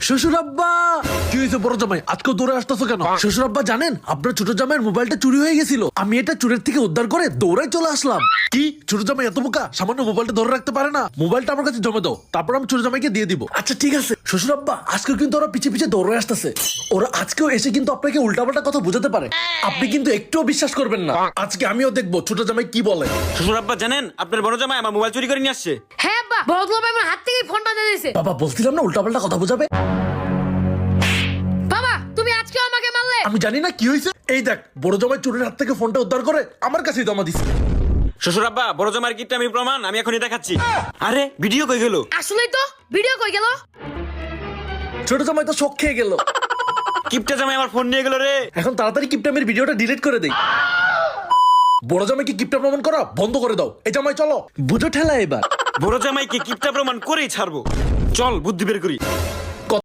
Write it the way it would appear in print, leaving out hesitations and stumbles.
শ্বশুর আব্বা, কি হয়েছে বড় জামাই? আজকে দৌড়ে আসতেছো কেন? শ্বশুর আব্বা জানেন আপনার ছোট জামাইয়ের মোবাইলটা চুরি হয়ে গেছিল, আমি এটা চোরের থেকে উদ্ধার করে দৌড়াই চলে আসলাম। কি ছোট জামাই এত বোকা, সামান্য মোবাইলটা ধরে রাখতে পারে না? মোবাইলটা আমার কাছে জমা দাও, তারপর আমি ছোট জামাইকে দিয়ে দিব। আচ্ছা ঠিক আছে শ্বশুর আব্বা, আজকে কিন্তু ওরা পিছে পিছে দৌড়ে আসতেছে। ওরা আজকেও এসে কিন্তু আপনাকে উল্টাপাল্টা কথা বোঝাতে পারে, আপনি কিন্তু একটুও বিশ্বাস করবেন না। আজকে আমিও দেখবো ছোট জামাই কি বলে। শ্বশুর আব্বা জানেন আপনার বড় জামাই আমার মোবাইল চুরি করে নিয়ে আসছে। হ্যাঁ আব্বা, বড় ভাই আমার হাত থেকে ফোনটা দিয়ে দিয়েছে। বাবা বলছিলাম না উল্টাপাল্টা কথা বোঝাবে। বাবা তুমি আজকে আমাকে মারলে। আমি জানি না কি হয়েছে, এই দেখ বড় জামাই চোরের হাত থেকে ফোনটা উদ্ধার করে আমার কাছেই জমা দিছে। শ্বশুর আব্বা বড় জামাইয়ের কিপটা আমি প্রমাণ আমি এখনই দেখাচ্ছি। আরে ভিডিও কই গেল? আসলেই তো, ভিডিও কই গেল? ছোট জামাই তো শক খেয়ে গেল। কিপটা জামাই আমার ফোন নিয়ে গেল রে। এখন তাড়াতাড়ি কিপটামের ভিডিওটা ডিলিট করে দেই। বড় জামাইকে কিপটা প্রমাণ করা বন্ধ করে দাও। এই জামাই চলো, বুঝো ঠেলা এবার। বড় জামাইকে কিপটা প্রমাণ করেই ছাড়বো। চল বুদ্ধি বের করি।